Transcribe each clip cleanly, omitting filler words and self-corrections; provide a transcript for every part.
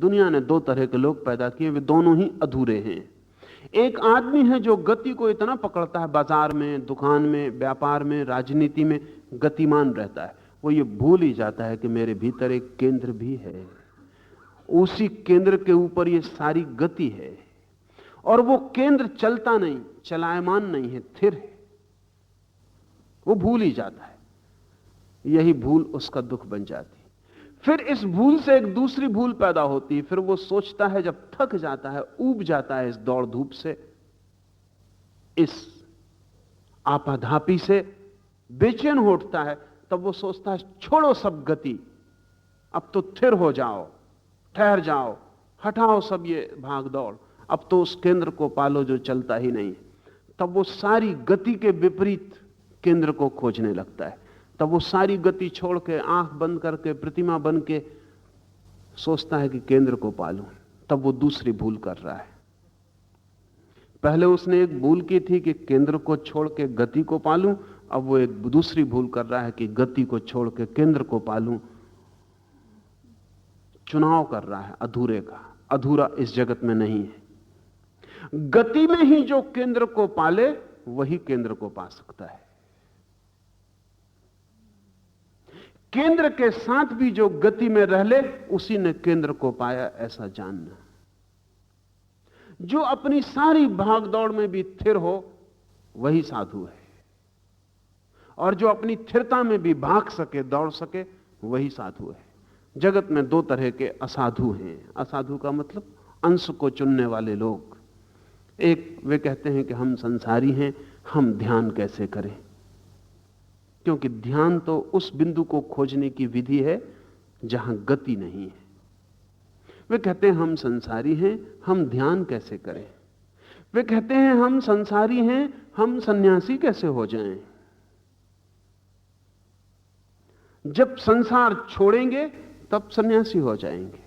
दुनिया ने दो तरह के लोग पैदा किए, वे दोनों ही अधूरे हैं। एक आदमी है जो गति को इतना पकड़ता है, बाजार में, दुकान में, व्यापार में, राजनीति में गतिमान रहता है। वो ये भूल ही जाता है कि मेरे भीतर एक केंद्र भी है, उसी केंद्र के ऊपर ये सारी गति है, और वो केंद्र चलता नहीं, चलायमान नहीं है, स्थिर है। वो भूल ही जाता है। यही भूल उसका दुख बन जाती। फिर इस भूल से एक दूसरी भूल पैदा होती है। फिर वो सोचता है, जब थक जाता है, ऊब जाता है इस दौड़ धूप से, इस आपाधापी से बेचैन हो उठता है, तब वो सोचता है छोड़ो सब गति, अब तो स्थिर हो जाओ, ठहर जाओ, हटाओ सब ये भाग दौड़, अब तो उस केंद्र को पालो जो चलता ही नहीं। तब वो सारी गति के विपरीत केंद्र को खोजने लगता है। तब वो सारी गति छोड़ के, आंख बंद करके, प्रतिमा बन के सोचता है कि केंद्र को पालूं। तब वो दूसरी भूल कर रहा है। पहले उसने एक भूल की थी कि केंद्र को छोड़ के गति को पालूं, अब वो एक दूसरी भूल कर रहा है कि गति को छोड़ के केंद्र को पालूं। चुनाव कर रहा है अधूरे का। अधूरा इस जगत में नहीं है। गति में ही जो केंद्र को पाले वही केंद्र को पा सकता है। केंद्र के साथ भी जो गति में रह ले, उसी ने केंद्र को पाया, ऐसा जानना। जो अपनी सारी भागदौड़ में भी स्थिर हो, वही साधु है। और जो अपनी स्थिरता में भी भाग सके, दौड़ सके, वही साधु है। जगत में दो तरह के असाधु हैं। असाधु का मतलब अंश को चुनने वाले लोग। एक, वे कहते हैं कि हम संसारी हैं, हम ध्यान कैसे करें, क्योंकि ध्यान तो उस बिंदु को खोजने की विधि है जहां गति नहीं है। वे कहते हैं हम संसारी हैं, हम ध्यान कैसे करें। वे कहते हैं हम संसारी हैं, हम सन्यासी कैसे हो जाएं। जब संसार छोड़ेंगे तब सन्यासी हो जाएंगे,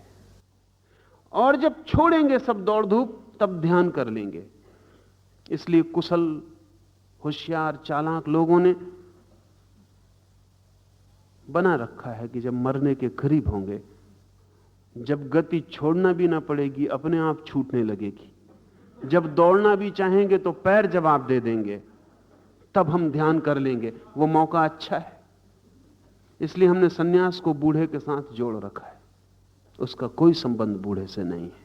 और जब छोड़ेंगे सब दौड़ धूप तब ध्यान कर लेंगे। इसलिए कुशल, होशियार, चालाक लोगों ने बना रखा है कि जब मरने के करीब होंगे, जब गति छोड़ना भी ना पड़ेगी, अपने आप छूटने लगेगी, जब दौड़ना भी चाहेंगे तो पैर जवाब दे देंगे, तब हम ध्यान कर लेंगे। वो मौका अच्छा है। इसलिए हमने सन्यास को बूढ़े के साथ जोड़ रखा है। उसका कोई संबंध बूढ़े से नहीं है।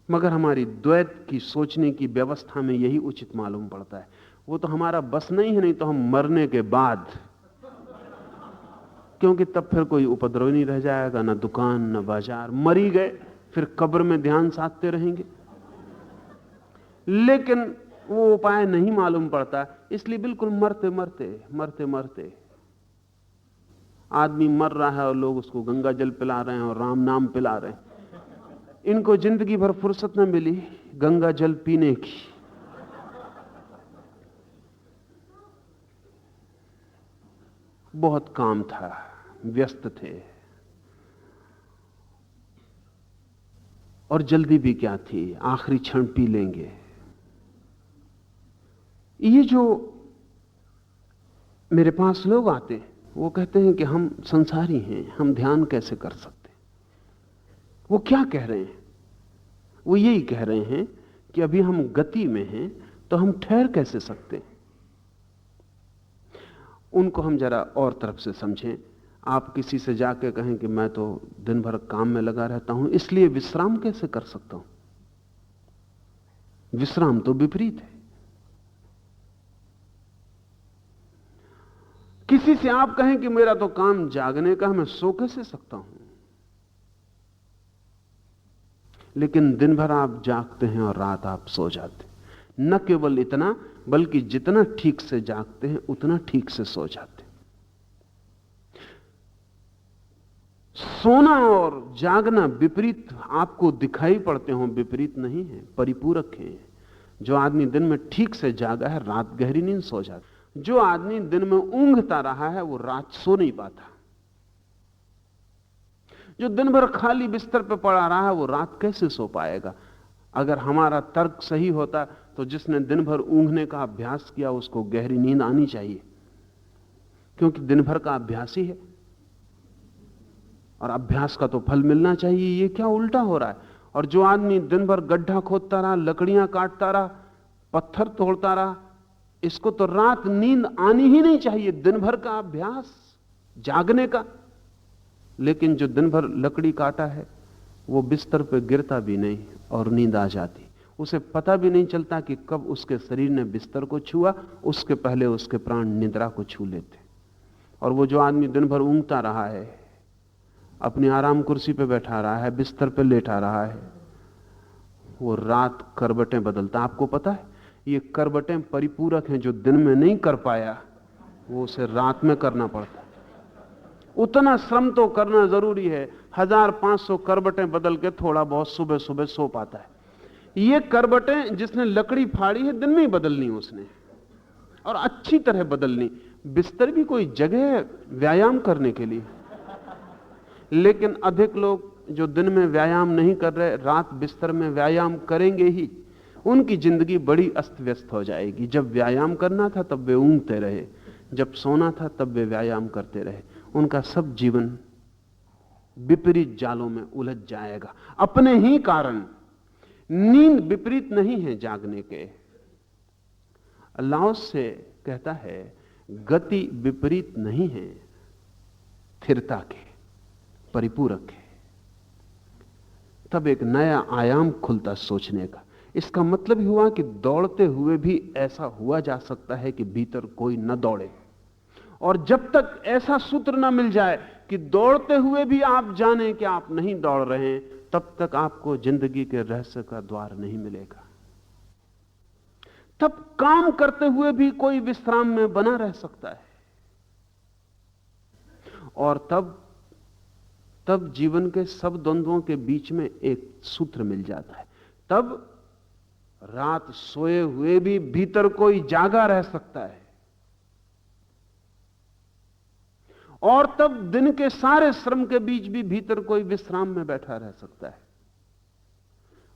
मगर हमारी द्वैत की सोचने की व्यवस्था में यही उचित मालूम पड़ता है। वो तो हमारा बस नहीं है, नहीं तो हम मरने के बाद, क्योंकि तब फिर कोई उपद्रव नहीं रह जाएगा, ना दुकान, ना बाजार। मरी गए, फिर कब्र में ध्यान साधते रहेंगे। लेकिन वो उपाय नहीं मालूम पड़ता, इसलिए बिल्कुल मरते मरते आदमी मर रहा है और लोग उसको गंगा जल पिला रहे हैं और राम नाम पिला रहे हैं। इनको जिंदगी भर फुर्सत न मिली गंगा जल पीने की। बहुत काम था, व्यस्त थे, और जल्दी भी क्या थी, आखिरी क्षण पी लेंगे। ये जो मेरे पास लोग आते हैं, वो कहते हैं कि हम संसारी हैं, हम ध्यान कैसे कर सकते हैं। वो क्या कह रहे हैं? वो यही कह रहे हैं कि अभी हम गति में हैं, तो हम ठहर कैसे सकते हैं। उनको हम जरा और तरफ से समझें। आप किसी से जाके कहें कि मैं तो दिन भर काम में लगा रहता हूं, इसलिए विश्राम कैसे कर सकता हूं। विश्राम तो विपरीत है। किसी से आप कहें कि मेरा तो काम जागने का, मैं सो कैसे सकता हूं। लेकिन दिन भर आप जागते हैं और रात आप सो जाते हैं। न केवल इतना, बल्कि जितना ठीक से जागते हैं उतना ठीक से सो जाते हैं। सोना और जागना विपरीत आपको दिखाई पड़ते हों, विपरीत नहीं है, परिपूरक है। जो आदमी दिन में ठीक से जागा है, रात गहरी नींद सो जाता। जो आदमी दिन में ऊंघता रहा है, वो रात सो नहीं पाता। जो दिन भर खाली बिस्तर पर पड़ा रहा है, वो रात कैसे सो पाएगा। अगर हमारा तर्क सही होता तो जिसने दिन भर ऊंघने का अभ्यास किया उसको गहरी नींद आनी चाहिए, क्योंकि दिन भर का अभ्यास ही है। और अभ्यास का तो फल मिलना चाहिए। ये क्या उल्टा हो रहा है। और जो आदमी दिन भर गड्ढा खोदता रहा, लकड़ियां काटता रहा, पत्थर तोड़ता रहा, इसको तो रात नींद आनी ही नहीं चाहिए। दिन भर का अभ्यास जागने का। लेकिन जो दिन भर लकड़ी काटा है वो बिस्तर पे गिरता भी नहीं और नींद आ जाती। उसे पता भी नहीं चलता कि कब उसके शरीर ने बिस्तर को छुआ, उसके पहले उसके प्राण निद्रा को छू लेते। और वो जो आदमी दिन भर ऊँघता रहा है, अपनी आराम कुर्सी पे बैठा रहा है, बिस्तर पे लेटा रहा है, वो रात करवटें बदलता। आपको पता है ये करवटें परिपूरक हैं। जो दिन में नहीं कर पाया वो उसे रात में करना पड़ता। उतना श्रम तो करना जरूरी है। 1500 करवटें बदल के थोड़ा बहुत सुबह सुबह सो पाता है। ये करवटें जिसने लकड़ी फाड़ी है दिन में ही बदलनी उसने, और अच्छी तरह बदलनी। बिस्तर भी कोई जगह है व्यायाम करने के लिए। लेकिन अधिक लोग जो दिन में व्यायाम नहीं कर रहे, रात बिस्तर में व्यायाम करेंगे ही। उनकी जिंदगी बड़ी अस्त व्यस्त हो जाएगी। जब व्यायाम करना था तब वे ऊँघते रहे, जब सोना था तब वे व्यायाम करते रहे। उनका सब जीवन विपरीत जालों में उलझ जाएगा अपने ही कारण। नींद विपरीत नहीं है जागने के। अल्लाह से कहता है गति विपरीत नहीं है, स्थिरता के परिपूरक है। तब एक नया आयाम खुलता सोचने का। इसका मतलब ही हुआ कि दौड़ते हुए भी ऐसा हुआ जा सकता है कि भीतर कोई न दौड़े। और जब तक ऐसा सूत्र ना मिल जाए कि दौड़ते हुए भी आप जानें कि आप नहीं दौड़ रहे हैं, तब तक आपको जिंदगी के रहस्य का द्वार नहीं मिलेगा। तब काम करते हुए भी कोई विश्राम में बना रह सकता है। और तब जीवन के सब द्वंद्वों के बीच में एक सूत्र मिल जाता है। तब रात सोए हुए भी भीतर कोई जागा रह सकता है। और तब दिन के सारे श्रम के बीच भी भीतर कोई विश्राम में बैठा रह सकता है।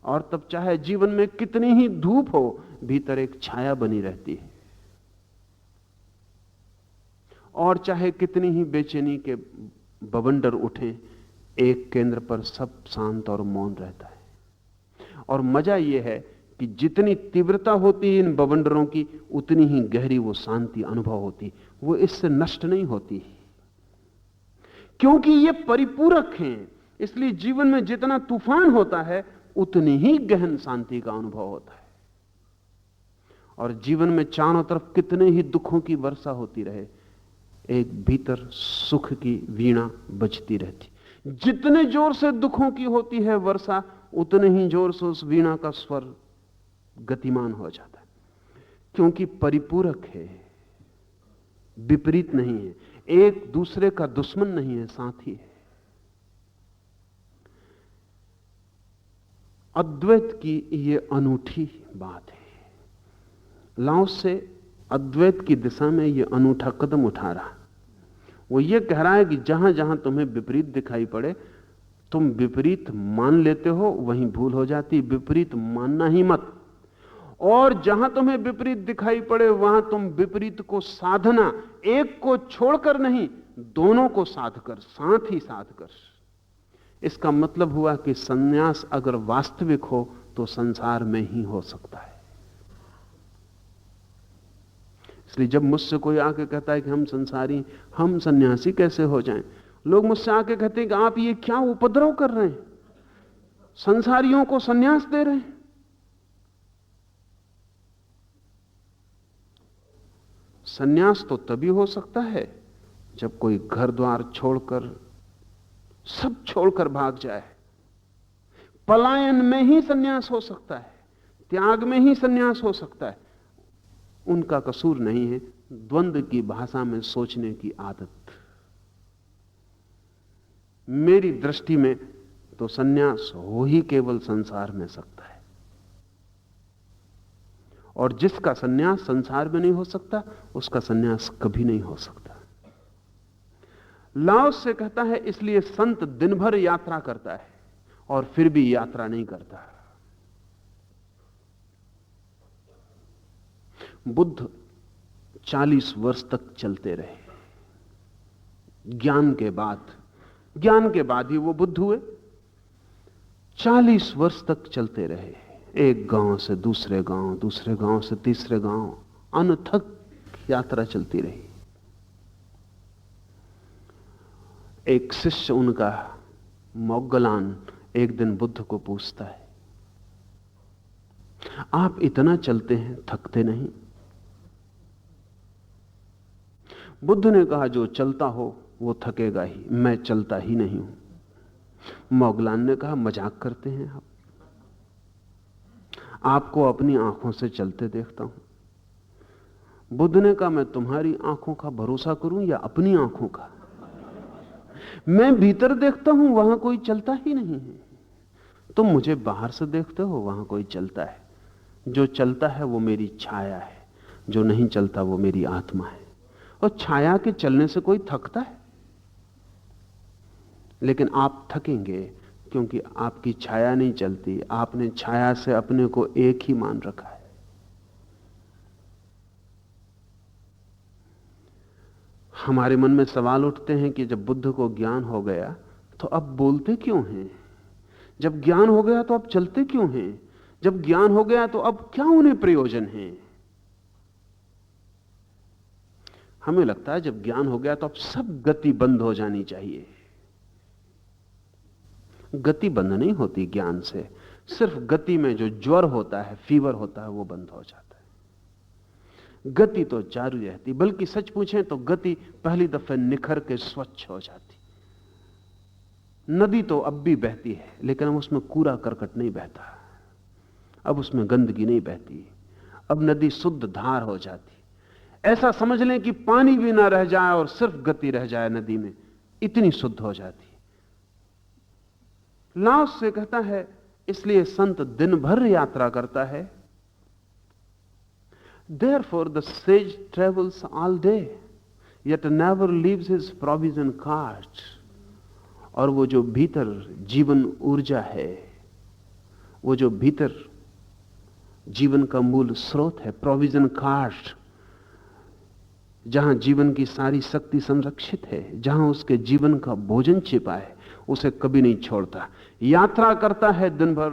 और तब चाहे जीवन में कितनी ही धूप हो, भीतर एक छाया बनी रहती है। और चाहे कितनी ही बेचैनी के बवंडर उठें, एक केंद्र पर सब शांत और मौन रहता है। और मजा यह है कि जितनी तीव्रता होती है इन बवंडरों की, उतनी ही गहरी वो शांति अनुभव होती। वो इससे नष्ट नहीं होती, क्योंकि ये परिपूरक हैं। इसलिए जीवन में जितना तूफान होता है उतनी ही गहन शांति का अनुभव होता है। और जीवन में चारों तरफ कितने ही दुखों की वर्षा होती रहे, एक भीतर सुख की वीणा बजती रहती। जितने जोर से दुखों की होती है वर्षा, उतने ही जोर से उस वीणा का स्वर गतिमान हो जाता है। क्योंकि परिपूरक है, विपरीत नहीं है, एक दूसरे का दुश्मन नहीं है, साथी है। अद्वैत की यह अनूठी बात है। लाओ से अद्वैत की दिशा में यह अनूठा कदम उठा रहा। वो ये कह रहा है कि जहां जहां तुम्हें विपरीत दिखाई पड़े, तुम विपरीत मान लेते हो, वहीं भूल हो जाती। विपरीत मानना ही मत। और जहां तुम्हें विपरीत दिखाई पड़े वहां तुम विपरीत को साधना, एक को छोड़कर नहीं, दोनों को साध कर, साथ ही साध कर। इसका मतलब हुआ कि संन्यास अगर वास्तविक हो तो संसार में ही हो सकता है। इसलिए जब मुझसे कोई आके कहता है कि हम संसारी, हम सन्यासी कैसे हो जाएं, लोग मुझसे आके कहते हैं कि आप ये क्या उपद्रव कर रहे हैं, संसारियों को सन्यास दे रहे हैं। सन्यास तो तभी हो सकता है जब कोई घर द्वार छोड़कर, सब छोड़कर भाग जाए। पलायन में ही सन्यास हो सकता है, त्याग में ही सन्यास हो सकता है। उनका कसूर नहीं है, द्वंद्व की भाषा में सोचने की आदत। मेरी दृष्टि में तो सन्यास हो ही केवल संसार में सकता है। और जिसका सन्यास संसार में नहीं हो सकता, उसका सन्यास कभी नहीं हो सकता। लाओ से कहता है इसलिए संत दिन भर यात्रा करता है और फिर भी यात्रा नहीं करता। बुद्ध 40 वर्ष तक चलते रहे। ज्ञान के बाद ज्ञान के बाद ही वो बुद्ध हुए। 40 वर्ष तक चलते रहे, एक गांव से दूसरे गांव, दूसरे गांव से तीसरे गांव, अनथक यात्रा चलती रही। एक शिष्य उनका मोग्गलान एक दिन बुद्ध को पूछता है, आप इतना चलते हैं, थकते नहीं? बुद्ध ने कहा, जो चलता हो वो थकेगा ही, मैं चलता ही नहीं हूं। मोग्गलान ने कहा, मजाक करते हैं आप, आपको अपनी आंखों से चलते देखता हूं। बुद्ध ने कहा, मैं तुम्हारी आंखों का भरोसा करूं या अपनी आंखों का? मैं भीतर देखता हूं, वहां कोई चलता ही नहीं है। तुम मुझे बाहर से देखते हो, वहां कोई चलता है। जो चलता है वो मेरी छाया है, जो नहीं चलता वो मेरी आत्मा है। और छाया के चलने से कोई थकता है? लेकिन आप थकेंगे क्योंकि आपकी छाया नहीं चलती, आपने छाया से अपने को एक ही मान रखा है। हमारे मन में सवाल उठते हैं कि जब बुद्ध को ज्ञान हो गया तो अब बोलते क्यों हैं? जब ज्ञान हो गया तो अब चलते क्यों हैं? जब ज्ञान हो गया तो अब क्या उन्हें प्रयोजन है? हमें लगता है जब ज्ञान हो गया तो अब सब गति बंद हो जानी चाहिए। गति बंद नहीं होती ज्ञान से, सिर्फ गति में जो ज्वर होता है, फीवर होता है, वो बंद हो जाता है। गति तो जारी रहती, बल्कि सच पूछें तो गति पहली दफे निखर के स्वच्छ हो जाती। नदी तो अब भी बहती है, लेकिन अब उसमें कूड़ा करकट नहीं बहता, अब उसमें गंदगी नहीं बहती, अब नदी शुद्ध धार हो जाती। ऐसा समझ लें कि पानी भी ना रह जाए और सिर्फ गति रह जाए नदी में, इतनी शुद्ध हो जाती। लाओस से कहता है, इसलिए संत दिन भर यात्रा करता है। Therefore the sage travels all day, yet never leaves his provision cart. और वो जो भीतर जीवन ऊर्जा है, वो जो भीतर जीवन का मूल स्रोत है, प्रोविजन कार्ट, जहां जीवन की सारी शक्ति संरक्षित है, जहां उसके जीवन का भोजन छिपा है, उसे कभी नहीं छोड़ता। यात्रा करता है दिन भर,